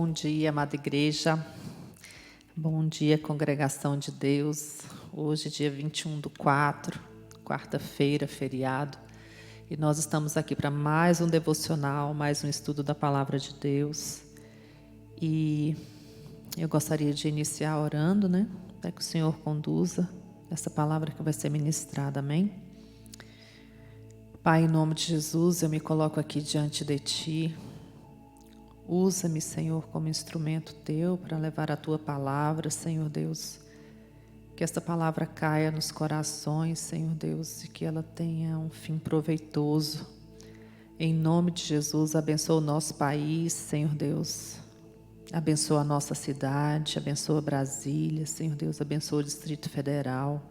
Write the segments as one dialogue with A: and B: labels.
A: Bom dia, amada igreja. Bom dia, congregação de Deus. Hoje, dia 21/4, quarta-feira, feriado. E nós estamos aqui para mais um devocional, mais um estudo da Palavra de Deus. E eu gostaria de iniciar orando, né? Para que o Senhor conduza essa palavra que vai ser ministrada, amém? Pai, em nome de Jesus, eu me coloco aqui diante de Ti. Usa-me, Senhor, como instrumento Teu para levar a Tua palavra, Senhor Deus. Que esta palavra caia nos corações, Senhor Deus, e que ela tenha um fim proveitoso. Em nome de Jesus, abençoa o nosso país, Senhor Deus. Abençoa a nossa cidade, abençoa Brasília, Senhor Deus, abençoa o Distrito Federal.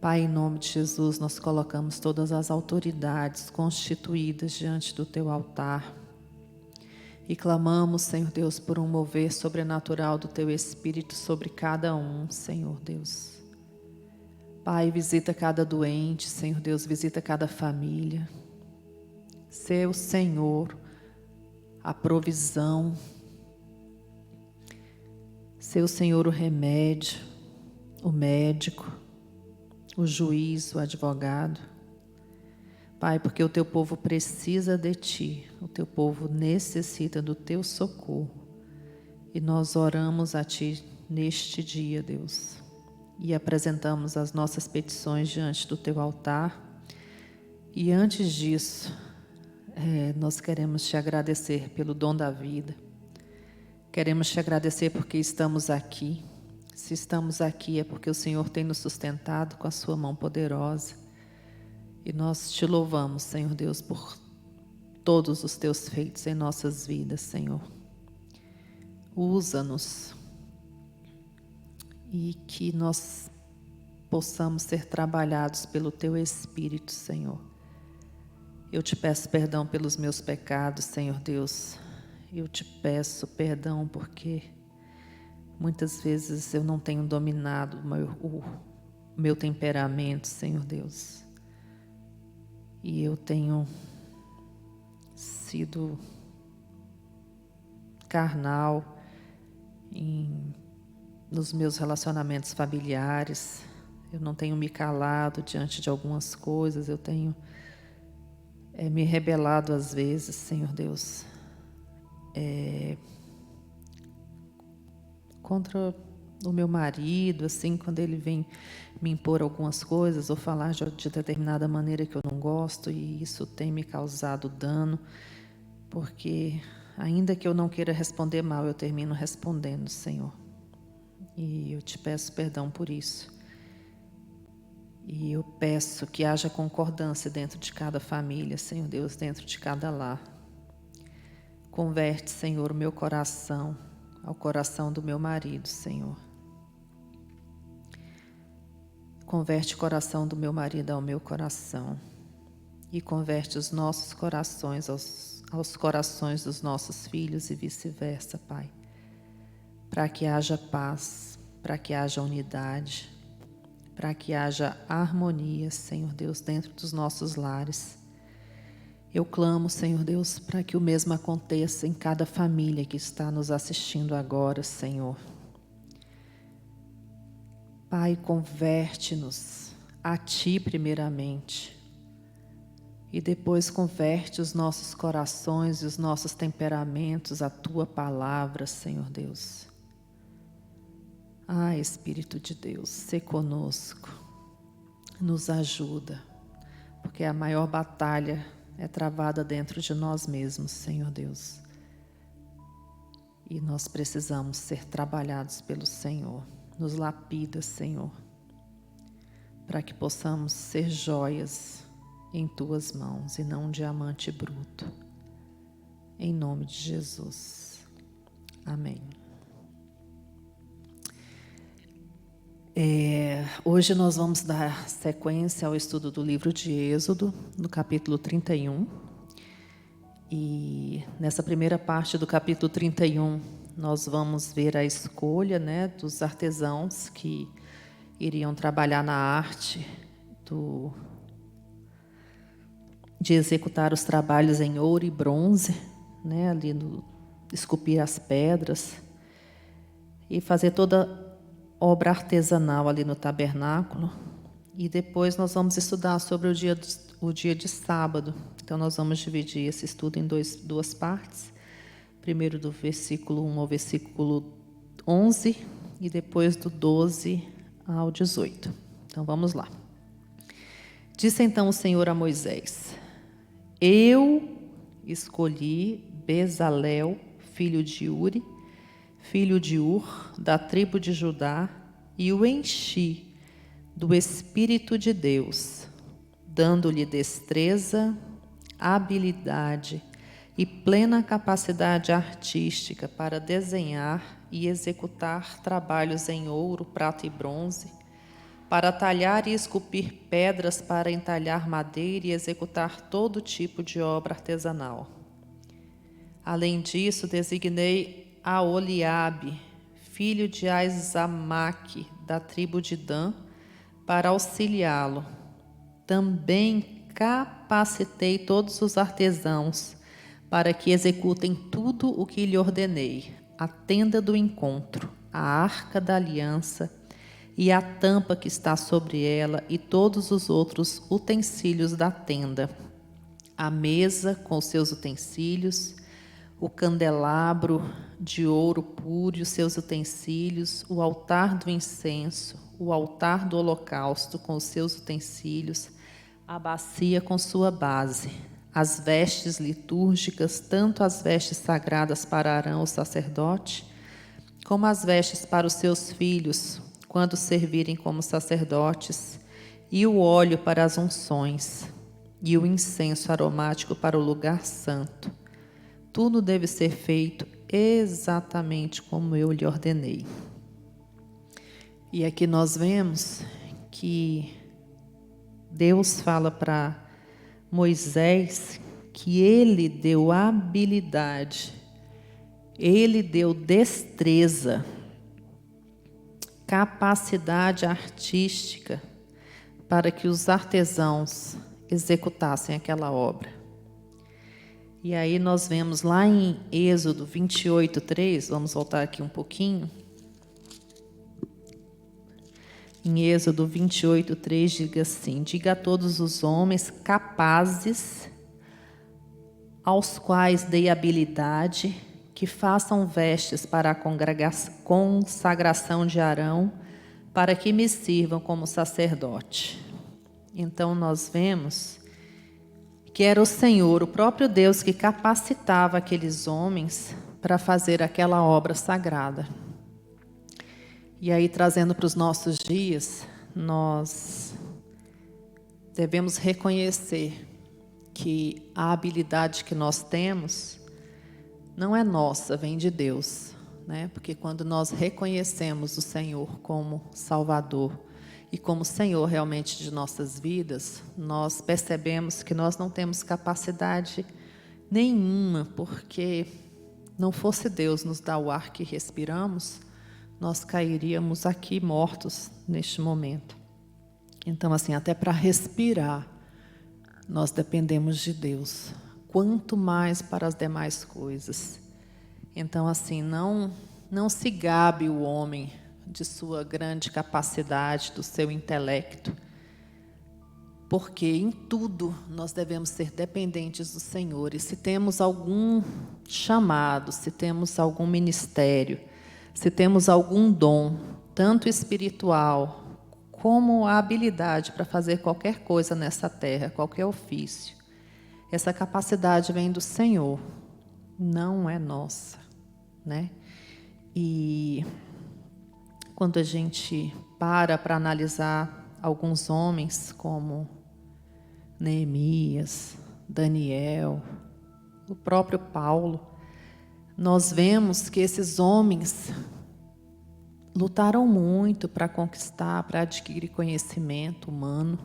A: Pai, em nome de Jesus, nós colocamos todas as autoridades constituídas diante do Teu altar. E clamamos, Senhor Deus, por um mover sobrenatural do Teu Espírito sobre cada um, Senhor Deus. Pai, visita cada doente, Senhor Deus, visita cada família. Sê o Senhor a provisão. Sê o Senhor o remédio, o médico, o juiz, o advogado. Pai, porque o Teu povo precisa de Ti, o Teu povo necessita do Teu socorro. E nós oramos a Ti neste dia, Deus, e apresentamos as nossas petições diante do Teu altar. E antes disso, nós queremos Te agradecer pelo dom da vida. Queremos Te agradecer porque estamos aqui. Se estamos aqui é porque o Senhor tem nos sustentado com a Sua mão poderosa. E nós Te louvamos, Senhor Deus, por todos os Teus feitos em nossas vidas, Senhor. Usa-nos e que nós possamos ser trabalhados pelo Teu Espírito, Senhor. Eu Te peço perdão pelos meus pecados, Senhor Deus. Eu Te peço perdão porque muitas vezes eu não tenho dominado o meu temperamento, Senhor Deus. E eu tenho sido carnal nos meus relacionamentos familiares. Eu não tenho me calado diante de algumas coisas. Eu tenho me rebelado às vezes, Senhor Deus, contra o meu marido, assim, quando ele vem me impor algumas coisas ou falar de determinada maneira que eu não gosto, e isso tem me causado dano, porque ainda que eu não queira responder mal, eu termino respondendo, Senhor. E eu Te peço perdão por isso. E eu peço que haja concordância dentro de cada família, Senhor Deus, dentro de cada lar. Converte, Senhor, o meu coração ao coração do meu marido, Senhor. Converte o coração do meu marido ao meu coração. E converte os nossos corações aos corações dos nossos filhos e vice-versa, Pai. Para que haja paz, para que haja unidade, para que haja harmonia, Senhor Deus, dentro dos nossos lares. Eu clamo, Senhor Deus, para que o mesmo aconteça em cada família que está nos assistindo agora, Senhor. Pai, converte-nos a Ti primeiramente. E depois converte os nossos corações e os nossos temperamentos à Tua palavra, Senhor Deus. Ah, Espírito de Deus, sê conosco. Nos ajuda. Porque a maior batalha é travada dentro de nós mesmos, Senhor Deus. E nós precisamos ser trabalhados pelo Senhor. Nos lapida, Senhor, para que possamos ser joias em Tuas mãos e não um diamante bruto. Em nome de Jesus. Amém. Hoje nós vamos dar sequência ao estudo do livro de Êxodo, no capítulo 31. E nessa primeira parte do capítulo 31, nós vamos ver a escolha, né, dos artesãos que iriam trabalhar na arte de executar os trabalhos em ouro e bronze, né, ali esculpir as pedras e fazer toda obra artesanal ali no tabernáculo. E depois nós vamos estudar sobre o dia de sábado. Então nós vamos dividir esse estudo em duas partes. Primeiro do versículo 1 ao versículo 11 e depois do 12 ao 18. Então vamos lá. Disse então o Senhor a Moisés: Eu escolhi Bezalel, filho de Uri, filho de Ur, da tribo de Judá, e o enchi do Espírito de Deus, dando-lhe destreza, habilidade e plena capacidade artística para desenhar e executar trabalhos em ouro, prata e bronze, para talhar e esculpir pedras, para entalhar madeira e executar todo tipo de obra artesanal. Além disso, designei Aholiabe, filho de Aizamaque, da tribo de Dan, para auxiliá-lo. Também capacitei todos os artesãos para que executem tudo o que lhe ordenei: a tenda do encontro, a arca da aliança e a tampa que está sobre ela e todos os outros utensílios da tenda, a mesa com os seus utensílios, o candelabro de ouro puro e os seus utensílios, o altar do incenso, o altar do holocausto com os seus utensílios, a bacia com sua base, as vestes litúrgicas, tanto as vestes sagradas para Arão, o sacerdote, como as vestes para os seus filhos, quando servirem como sacerdotes, e o óleo para as unções, e o incenso aromático para o lugar santo. Tudo deve ser feito exatamente como eu lhe ordenei. E aqui nós vemos que Deus fala para Moisés que ele deu habilidade, ele deu destreza, capacidade artística para que os artesãos executassem aquela obra. E aí nós vemos lá em Êxodo 28:3, vamos voltar aqui um pouquinho. Em Êxodo 28:3 diga assim: diga a todos os homens capazes, aos quais dei habilidade, que façam vestes para a consagração de Arão, para que me sirvam como sacerdote. Então nós vemos que era o Senhor, o próprio Deus, que capacitava aqueles homens para fazer aquela obra sagrada. E aí, trazendo para os nossos dias, nós devemos reconhecer que a habilidade que nós temos não é nossa, vem de Deus, né? Porque quando nós reconhecemos o Senhor como Salvador e como Senhor realmente de nossas vidas, nós percebemos que nós não temos capacidade nenhuma, porque não fosse Deus nos dar o ar que respiramos, nós cairíamos aqui mortos neste momento. Então, assim, até para respirar, nós dependemos de Deus, quanto mais para as demais coisas. Então, assim, não se gabe o homem de sua grande capacidade, do seu intelecto, porque em tudo nós devemos ser dependentes do Senhor. E se temos algum chamado, se temos algum ministério, se temos algum dom, tanto espiritual como a habilidade para fazer qualquer coisa nessa terra, qualquer ofício, essa capacidade vem do Senhor, não é nossa, né? E quando a gente para analisar alguns homens como Neemias, Daniel, o próprio Paulo, nós vemos que esses homens lutaram muito para conquistar, para adquirir conhecimento humano.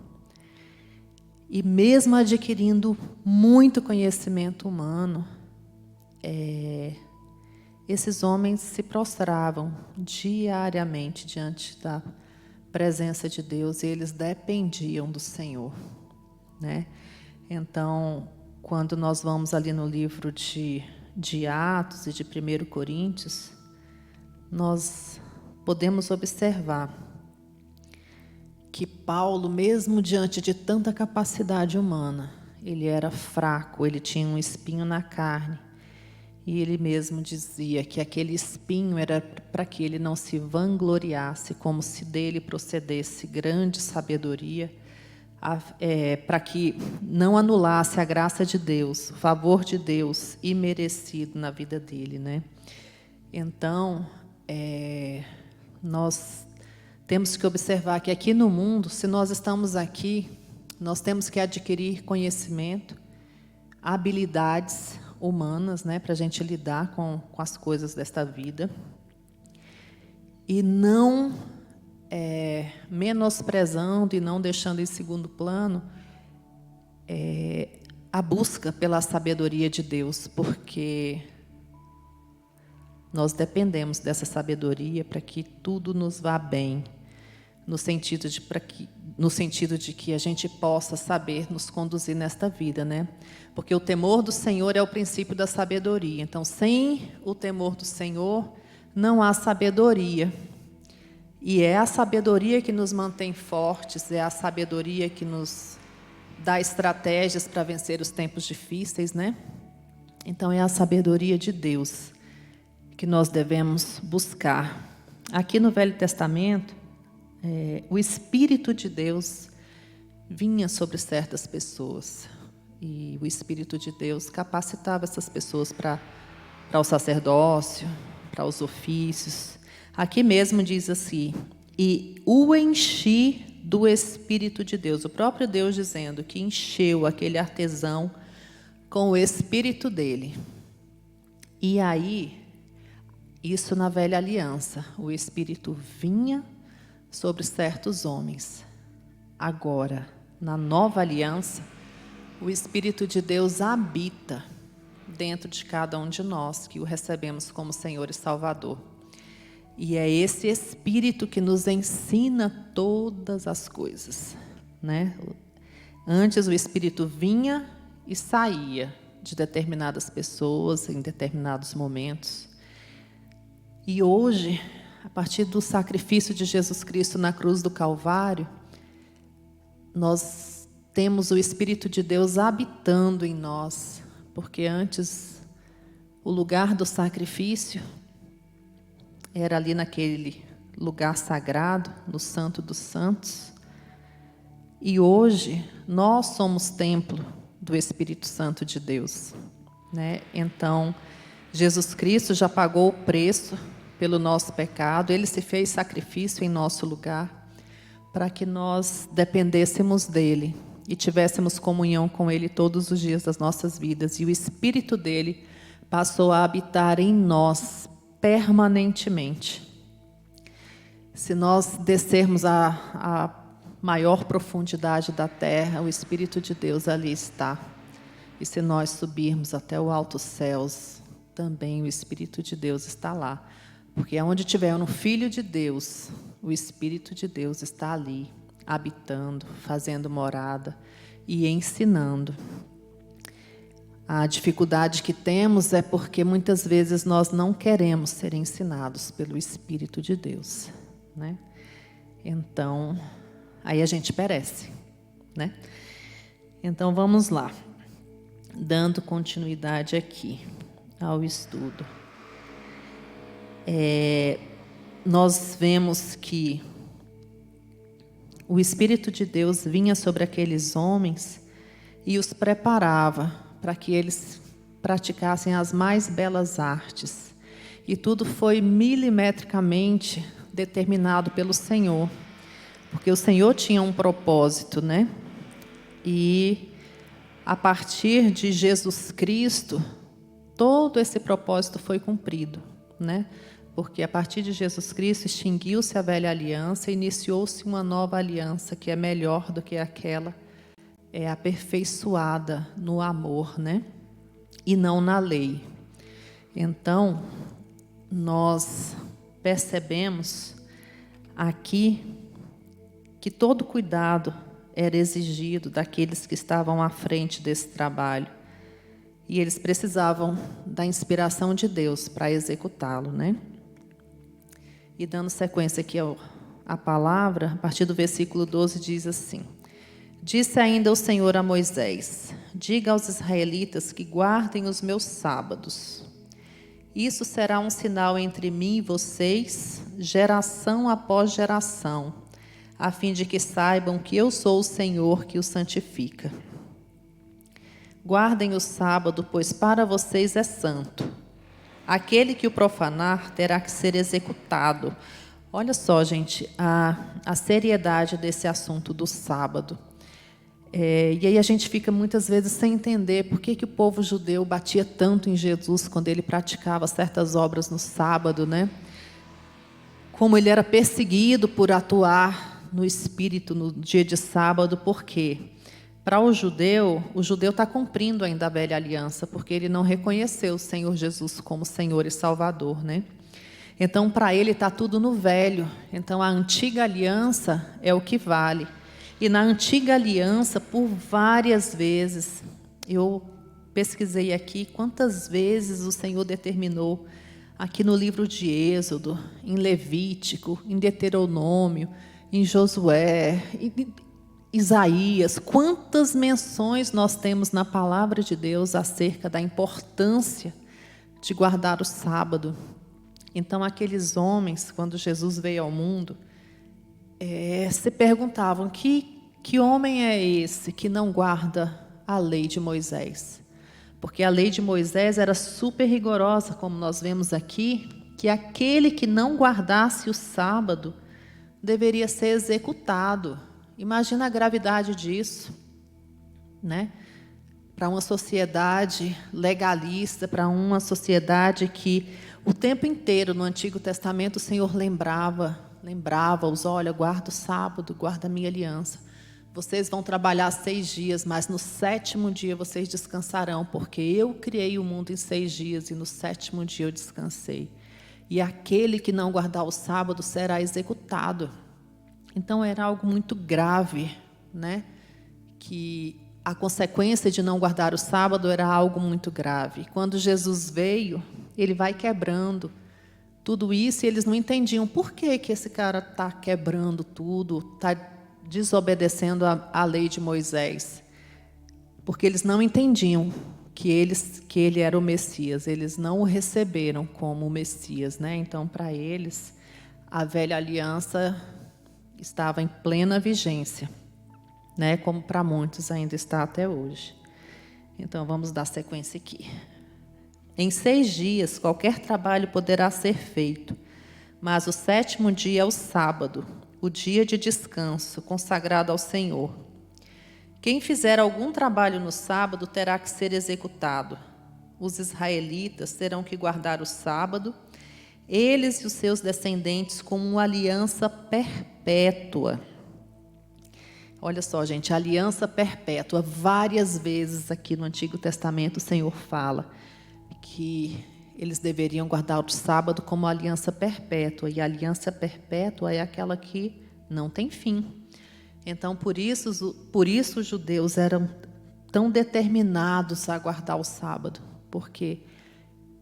A: E mesmo adquirindo muito conhecimento humano, esses homens se prostravam diariamente diante da presença de Deus e eles dependiam do Senhor, né? Então, quando nós vamos ali no livro de de Atos e de 1 Coríntios, nós podemos observar que Paulo, mesmo diante de tanta capacidade humana, ele era fraco, ele tinha um espinho na carne. E ele mesmo dizia que aquele espinho era para que ele não se vangloriasse, como se dele procedesse grande sabedoria, para que não anulasse a graça de Deus, o favor de Deus imerecido na vida dele, né? Então, nós temos que observar que aqui no mundo, se nós estamos aqui, nós temos que adquirir conhecimento, habilidades humanas, né, para a gente lidar com as coisas desta vida, e não menosprezando e não deixando em segundo plano a busca pela sabedoria de Deus, porque nós dependemos dessa sabedoria para que tudo nos vá bem, no sentido de que a gente possa saber nos conduzir nesta vida, né? Porque o temor do Senhor é o princípio da sabedoria. Então, sem o temor do Senhor, não há sabedoria. E é a sabedoria que nos mantém fortes, é a sabedoria que nos dá estratégias para vencer os tempos difíceis, né? Então, é a sabedoria de Deus que nós devemos buscar. Aqui no Velho Testamento, o Espírito de Deus vinha sobre certas pessoas. E o Espírito de Deus capacitava essas pessoas para o sacerdócio, para os ofícios. Aqui mesmo diz assim: e o enchi do Espírito de Deus. O próprio Deus dizendo que encheu aquele artesão com o Espírito dele. E aí, isso na velha aliança, o Espírito vinha sobre certos homens. Agora, na nova aliança, o Espírito de Deus habita dentro de cada um de nós, que o recebemos como Senhor e Salvador. E é esse Espírito que nos ensina todas as coisas, né? Antes o Espírito vinha e saía de determinadas pessoas em determinados momentos. E hoje, a partir do sacrifício de Jesus Cristo na cruz do Calvário, nós temos o Espírito de Deus habitando em nós, porque antes o lugar do sacrifício era ali naquele lugar sagrado, no Santo dos Santos, e hoje nós somos templo do Espírito Santo de Deus, né? Então, Jesus Cristo já pagou o preço pelo nosso pecado, Ele se fez sacrifício em nosso lugar, para que nós dependêssemos dEle e tivéssemos comunhão com Ele todos os dias das nossas vidas. E o Espírito dEle passou a habitar em nós permanentemente. Se nós descermos a maior profundidade da terra, o Espírito de Deus ali está. E se nós subirmos até os altos céus, também o Espírito de Deus está lá. Porque onde tiver um Filho de Deus, o Espírito de Deus está ali, habitando, fazendo morada e ensinando. A dificuldade que temos é porque muitas vezes nós não queremos ser ensinados pelo Espírito de Deus, né? Então, aí a gente perece, né? Então, vamos lá. Dando continuidade aqui ao estudo. Nós vemos que o Espírito de Deus vinha sobre aqueles homens e os preparava para que eles praticassem as mais belas artes. E tudo foi milimetricamente determinado pelo Senhor, porque o Senhor tinha um propósito, né? E a partir de Jesus Cristo, todo esse propósito foi cumprido, né? Porque a partir de Jesus Cristo extinguiu-se a velha aliança e iniciou-se uma nova aliança que é melhor do que aquela, aperfeiçoada no amor, né? E não na lei. Então, nós percebemos aqui que todo cuidado era exigido daqueles que estavam à frente desse trabalho. e eles precisavam da inspiração de Deus para executá-lo, né? E dando sequência aqui à palavra, a partir do versículo 12 diz assim: Disse ainda o Senhor a Moisés: Diga aos israelitas que guardem os meus sábados. Isso será um sinal entre mim e vocês, geração após geração, a fim de que saibam que eu sou o Senhor que os santifica. Guardem o sábado, pois para vocês é santo. Aquele que o profanar terá que ser executado. Olha só, gente, a seriedade desse assunto do sábado. E aí a gente fica muitas vezes sem entender por que o povo judeu batia tanto em Jesus quando ele praticava certas obras no sábado, né? Como ele era perseguido por atuar no Espírito no dia de sábado, por quê? Para o judeu está cumprindo ainda a velha aliança, porque ele não reconheceu o Senhor Jesus como Senhor e Salvador, né? Então, para ele está tudo no velho. Então, a antiga aliança é o que vale. E na antiga aliança, por várias vezes, eu pesquisei aqui quantas vezes o Senhor determinou, aqui no livro de Êxodo, em Levítico, em Deuteronômio, em Josué, em Isaías, quantas menções nós temos na palavra de Deus acerca da importância de guardar o sábado. Então, aqueles homens, quando Jesus veio ao mundo, se perguntavam, que homem é esse que não guarda a lei de Moisés? Porque a lei de Moisés era super rigorosa, como nós vemos aqui, que aquele que não guardasse o sábado deveria ser executado. Imagina a gravidade disso, né? Para uma sociedade legalista, para uma sociedade que o tempo inteiro no Antigo Testamento o Senhor lembrava-os: olha, guarda o sábado, guarda a minha aliança. Vocês vão trabalhar 6 dias, mas no 7º dia vocês descansarão, porque eu criei o mundo em 6 dias e no 7º dia eu descansei. E aquele que não guardar o sábado será executado. Então era algo muito grave, né? Que a consequência de não guardar o sábado era algo muito grave. Quando Jesus veio, ele vai quebrando tudo isso, e eles não entendiam por que esse cara está quebrando tudo, está desobedecendo a lei de Moisés. Porque eles não entendiam que ele era o Messias, eles não o receberam como o Messias, né? Então, para eles, a velha aliança estava em plena vigência, né? Como para muitos ainda está até hoje. Então, vamos dar sequência aqui. Em 6 dias, qualquer trabalho poderá ser feito, mas o 7º dia é o sábado, o dia de descanso, consagrado ao Senhor. Quem fizer algum trabalho no sábado terá que ser executado. Os israelitas terão que guardar o sábado, eles e os seus descendentes, como uma aliança perpétua. Olha só, gente, aliança perpétua. Várias vezes aqui no Antigo Testamento o Senhor fala que eles deveriam guardar o sábado como aliança perpétua. E a aliança perpétua é aquela que não tem fim. Então, por isso os judeus eram tão determinados a guardar o sábado, porque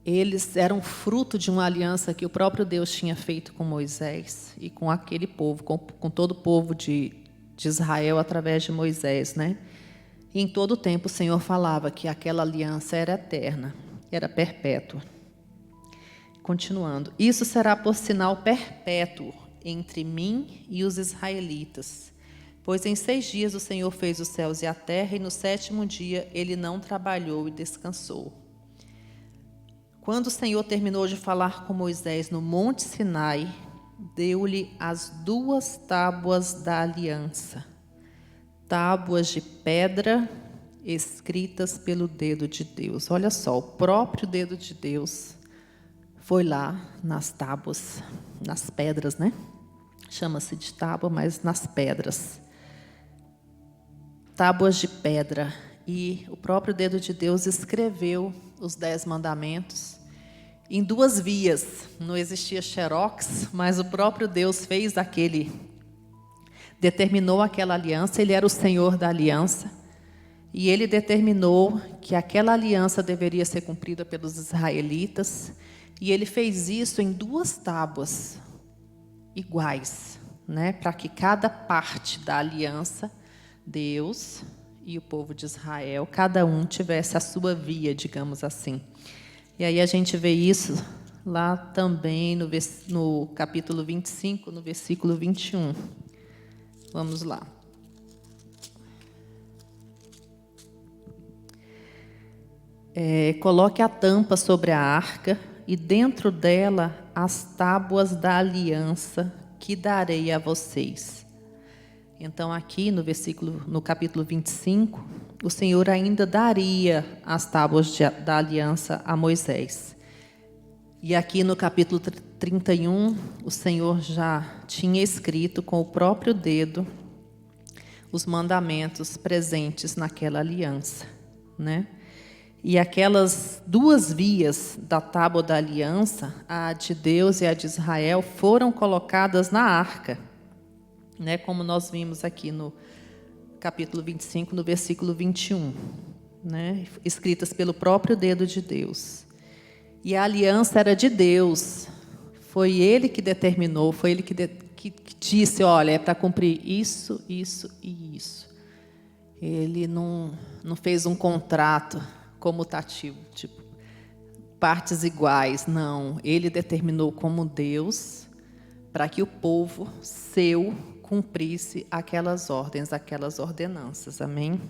A: eles eram fruto de uma aliança que o próprio Deus tinha feito com Moisés e com aquele povo, com todo o povo de Israel através de Moisés, né? E em todo o tempo o Senhor falava que aquela aliança era eterna, era perpétua. Continuando, isso será por sinal perpétuo entre mim e os israelitas. Pois em 6 dias o Senhor fez os céus e a terra, e no 7º dia ele não trabalhou e descansou. Quando o Senhor terminou de falar com Moisés no Monte Sinai, deu-lhe as 2 tábuas da aliança, tábuas de pedra escritas pelo dedo de Deus. Olha só, o próprio dedo de Deus foi lá nas tábuas, nas pedras, né? Chama-se de tábua, mas nas pedras. Tábuas de pedra, e o próprio dedo de Deus escreveu os 10 mandamentos em 2 vias. Não existia xerox, mas o próprio Deus determinou aquela aliança. Ele era o Senhor da aliança, E ele determinou que aquela aliança deveria ser cumprida pelos israelitas. E ele fez isso em 2 tábuas iguais, né? Para que cada parte da aliança, Deus e o povo de Israel, cada um tivesse a sua via, digamos assim. E aí a gente vê isso lá também no capítulo 25, no versículo 21. Vamos lá. Coloque a tampa sobre a arca e dentro dela as tábuas da aliança que darei a vocês. Então aqui no capítulo 25, o Senhor ainda daria as tábuas da aliança a Moisés. E aqui no capítulo 31, o Senhor já tinha escrito com o próprio dedo os mandamentos presentes naquela aliança, né? E aquelas 2 vias da tábua da aliança, a de Deus e a de Israel, foram colocadas na arca, né? Como nós vimos aqui no capítulo 25, no versículo 21, né? Escritas pelo próprio dedo de Deus. E a aliança era de Deus, foi Ele que determinou, foi Ele que disse, olha, é para cumprir isso, isso e isso. Ele não fez um contrato comutativo, tipo, partes iguais, não. Ele determinou como Deus para que o povo seu cumprisse aquelas ordens, aquelas ordenanças, amém?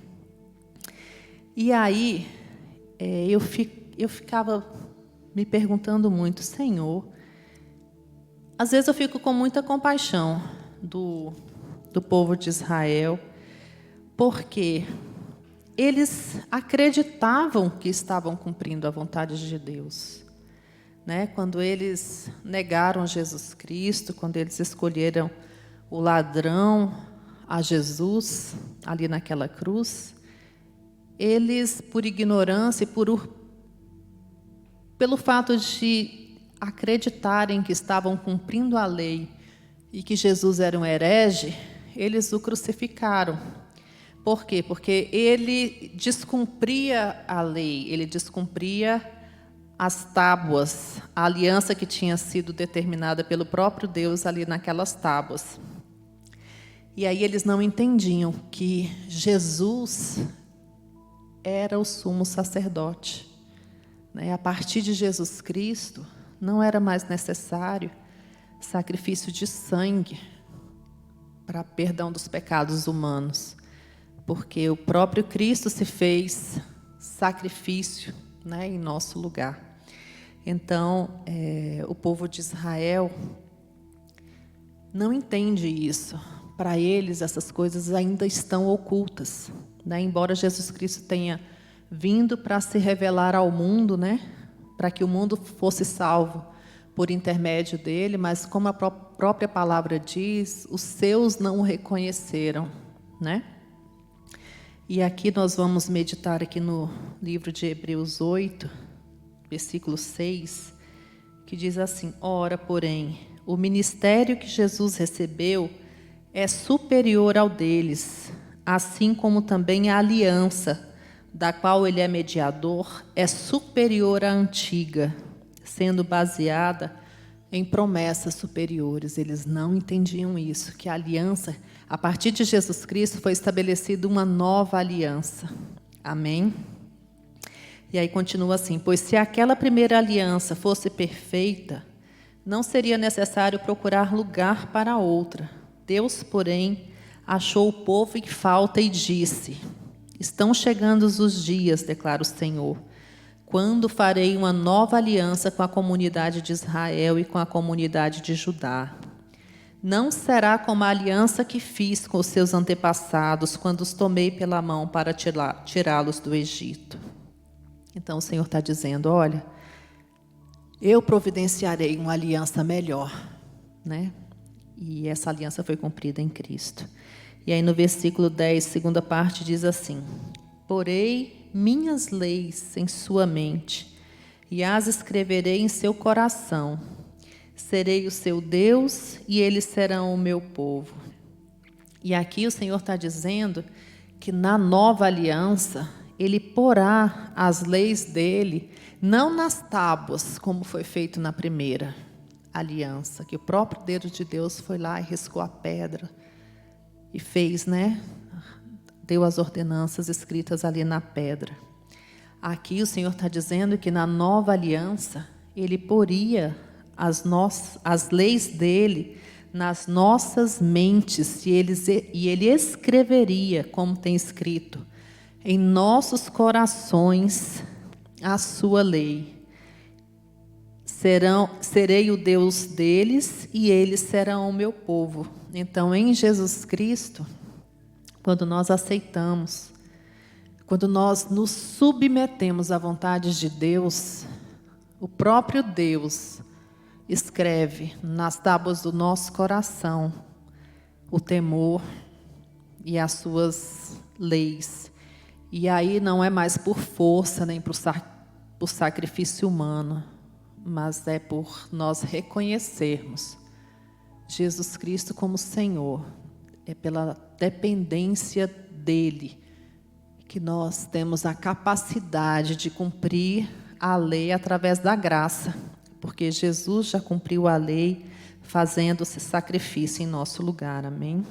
A: E aí, eu ficava me perguntando muito, Senhor, às vezes eu fico com muita compaixão do povo de Israel, porque eles acreditavam que estavam cumprindo a vontade de Deus, né? Quando eles negaram Jesus Cristo, quando eles escolheram o ladrão a Jesus, ali naquela cruz, eles, por ignorância e pelo fato de acreditarem que estavam cumprindo a lei e que Jesus era um herege, eles o crucificaram. Por quê? Porque ele descumpria a lei, ele descumpria as tábuas, a aliança que tinha sido determinada pelo próprio Deus ali naquelas tábuas. E aí eles não entendiam que Jesus era o sumo sacerdote, né? A partir de Jesus Cristo, não era mais necessário sacrifício de sangue para perdão dos pecados humanos, porque o próprio Cristo se fez sacrifício, né, em nosso lugar. Então, o povo de Israel não entende isso. Para eles, essas coisas ainda estão ocultas, né? Embora Jesus Cristo tenha vindo para se revelar ao mundo, né, para que o mundo fosse salvo por intermédio dele, mas como a própria palavra diz, os seus não o reconheceram, né? E aqui nós vamos meditar aqui no livro de Hebreus 8, versículo 6, que diz assim: ora, porém, o ministério que Jesus recebeu é superior ao deles, assim como também a aliança, da qual ele é mediador, é superior à antiga, sendo baseada em promessas superiores. Eles não entendiam isso, que a aliança, a partir de Jesus Cristo, foi estabelecida uma nova aliança. Amém? E aí continua assim: pois se aquela primeira aliança fosse perfeita, não seria necessário procurar lugar para outra. Deus, porém, achou o povo em falta e disse: estão chegando os dias, declara o Senhor, quando farei uma nova aliança com a comunidade de Israel e com a comunidade de Judá. Não será como a aliança que fiz com os seus antepassados, quando os tomei pela mão para tirá-los do Egito. Então o Senhor está dizendo: olha, eu providenciarei uma aliança melhor, né? E essa aliança foi cumprida em Cristo. E aí no versículo 10, segunda parte, diz assim: porei minhas leis em sua mente e as escreverei em seu coração. Serei o seu Deus e eles serão o meu povo. E aqui o Senhor está dizendo que na nova aliança Ele porá as leis dele, não nas tábuas, como foi feito na primeira aliança, que o próprio dedo de Deus foi lá e riscou a pedra e fez, né? Deu as ordenanças escritas ali na pedra. Aqui o Senhor está dizendo que na nova aliança Ele poria as leis dele nas nossas mentes e Ele escreveria, como tem escrito, em nossos corações a sua lei. Serei o Deus deles e eles serão o meu povo. Então, em Jesus Cristo, quando nós aceitamos, quando nós nos submetemos à vontade de Deus, o próprio Deus escreve nas tábuas do nosso coração o temor e as suas leis. E aí não é mais por força nem por sacrifício humano, mas é por nós reconhecermos Jesus Cristo como Senhor. É pela dependência dEle que nós temos a capacidade de cumprir a lei através da graça, porque Jesus já cumpriu a lei fazendo-se sacrifício em nosso lugar, amém?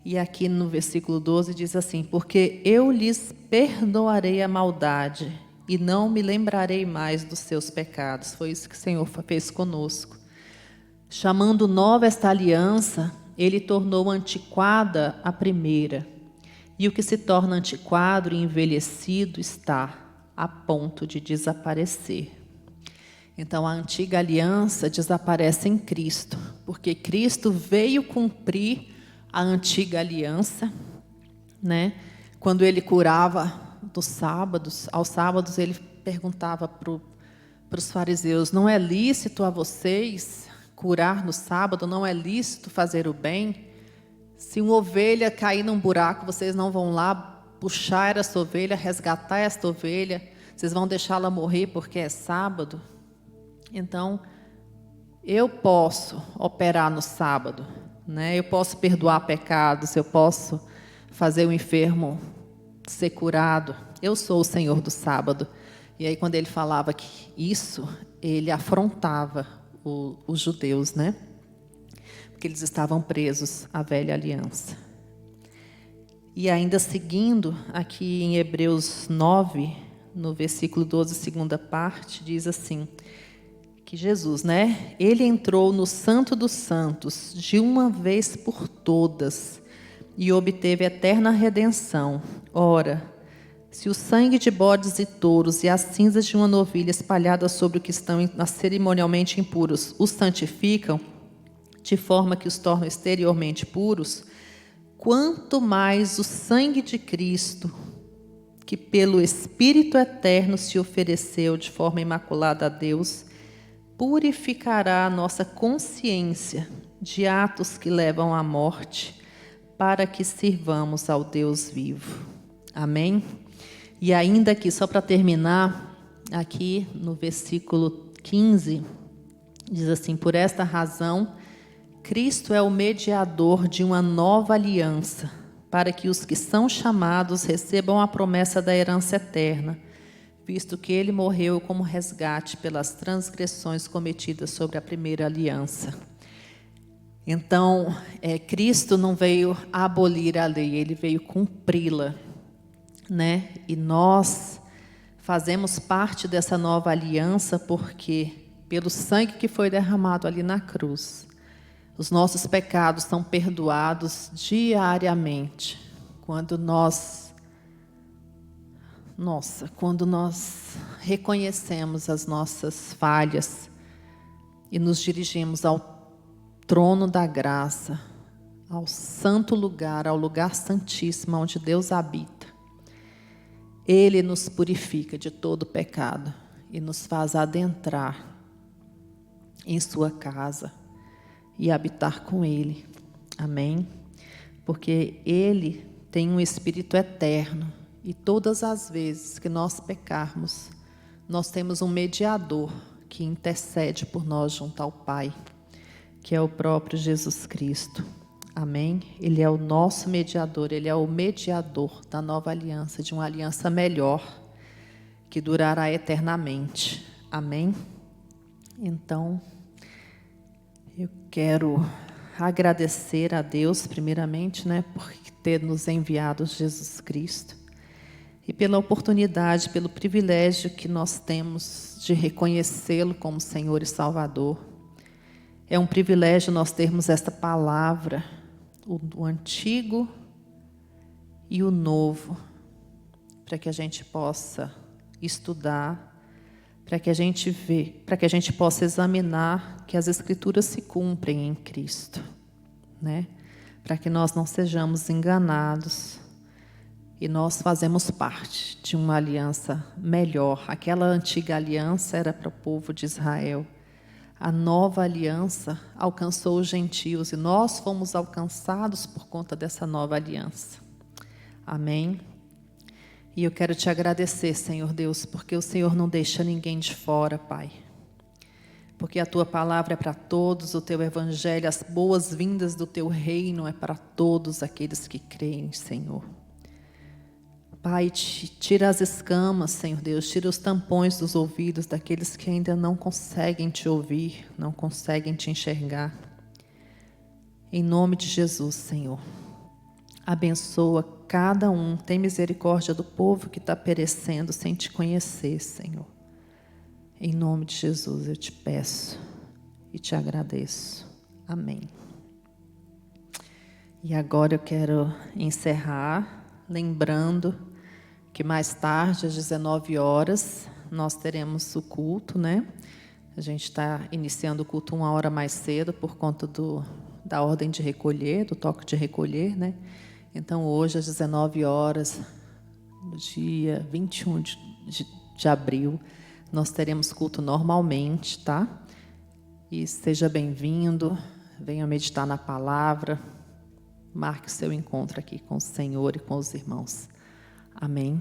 A: E aqui no versículo 12 diz assim: porque eu lhes perdoarei a maldade e não me lembrarei mais dos seus pecados. Foi isso que o Senhor fez conosco. Chamando nova esta aliança, Ele tornou antiquada a primeira. E o que se torna antiquado e envelhecido está a ponto de desaparecer. Então, a antiga aliança desaparece em Cristo, porque Cristo veio cumprir a antiga aliança, né? Quando Ele curava dos sábados, aos sábados Ele perguntava para os fariseus: não é lícito a vocês curar no sábado? Não é lícito fazer o bem? Se uma ovelha cair num buraco, vocês não vão lá puxar essa ovelha, resgatar esta ovelha? Vocês vão deixá-la morrer porque é sábado? Então, eu posso operar no sábado, né? Eu posso perdoar pecados, eu posso fazer o enfermo ser curado. Eu sou o Senhor do sábado. E aí, quando Ele falava que isso, Ele afrontava os judeus, né? Porque eles estavam presos à velha aliança. E ainda seguindo, aqui em Hebreus 9, no versículo 12, segunda parte, diz assim, que Jesus, né? Ele entrou no Santo dos Santos de uma vez por todas e obteve eterna redenção. Ora, se o sangue de bodes e touros e as cinzas de uma novilha espalhadas sobre o que estão cerimonialmente impuros os santificam, de forma que os tornam exteriormente puros, quanto mais o sangue de Cristo, que pelo Espírito Eterno se ofereceu de forma imaculada a Deus, purificará a nossa consciência de atos que levam à morte, para que sirvamos ao Deus vivo. Amém? E ainda aqui, só para terminar, aqui no versículo 15, diz assim: por esta razão, Cristo é o mediador de uma nova aliança, para que os que são chamados recebam a promessa da herança eterna, visto que Ele morreu como resgate pelas transgressões cometidas sobre a primeira aliança. Então, Cristo não veio abolir a lei, Ele veio cumpri-la, né? E nós fazemos parte dessa nova aliança porque, pelo sangue que foi derramado ali na cruz, os nossos pecados são perdoados diariamente. Quando nós reconhecemos as nossas falhas e nos dirigimos ao trono da graça, ao santo lugar, ao lugar santíssimo onde Deus habita, Ele nos purifica de todo pecado e nos faz adentrar em sua casa e habitar com Ele. Amém? Porque Ele tem um Espírito eterno e todas as vezes que nós pecarmos, nós temos um mediador que intercede por nós junto ao Pai, que é o próprio Jesus Cristo. Amém? Ele é o nosso mediador, Ele é o mediador da nova aliança, de uma aliança melhor, que durará eternamente. Amém? Então, eu quero agradecer a Deus, primeiramente, né, por ter nos enviado Jesus Cristo, e pela oportunidade, pelo privilégio que nós temos de reconhecê-lo como Senhor e Salvador. É um privilégio nós termos esta palavra, o antigo e o novo, para que a gente possa estudar, para que a gente possa examinar que as Escrituras se cumprem em Cristo, né? Para que nós não sejamos enganados. E nós fazemos parte de uma aliança melhor. Aquela antiga aliança era para o povo de Israel. A nova aliança alcançou os gentios e nós fomos alcançados por conta dessa nova aliança. Amém? E eu quero te agradecer, Senhor Deus, porque o Senhor não deixa ninguém de fora, Pai. Porque a Tua palavra é para todos, o Teu evangelho, as boas-vindas do Teu reino é para todos aqueles que creem, Senhor. Pai, tira as escamas, Senhor Deus, tira os tampões dos ouvidos daqueles que ainda não conseguem te ouvir, não conseguem te enxergar. Em nome de Jesus, Senhor, abençoa cada um, tem misericórdia do povo que está perecendo sem te conhecer, Senhor. Em nome de Jesus eu te peço e te agradeço. Amém. E agora eu quero encerrar lembrando que mais tarde, às 19 horas, nós teremos o culto, né? A gente está iniciando o culto 1 hora mais cedo por conta da ordem de recolher, do toque de recolher, né? Então, hoje, às 19 horas, no dia 21 de abril, nós teremos culto normalmente, tá? E seja bem-vindo, venha meditar na palavra, marque seu encontro aqui com o Senhor e com os irmãos. Amém.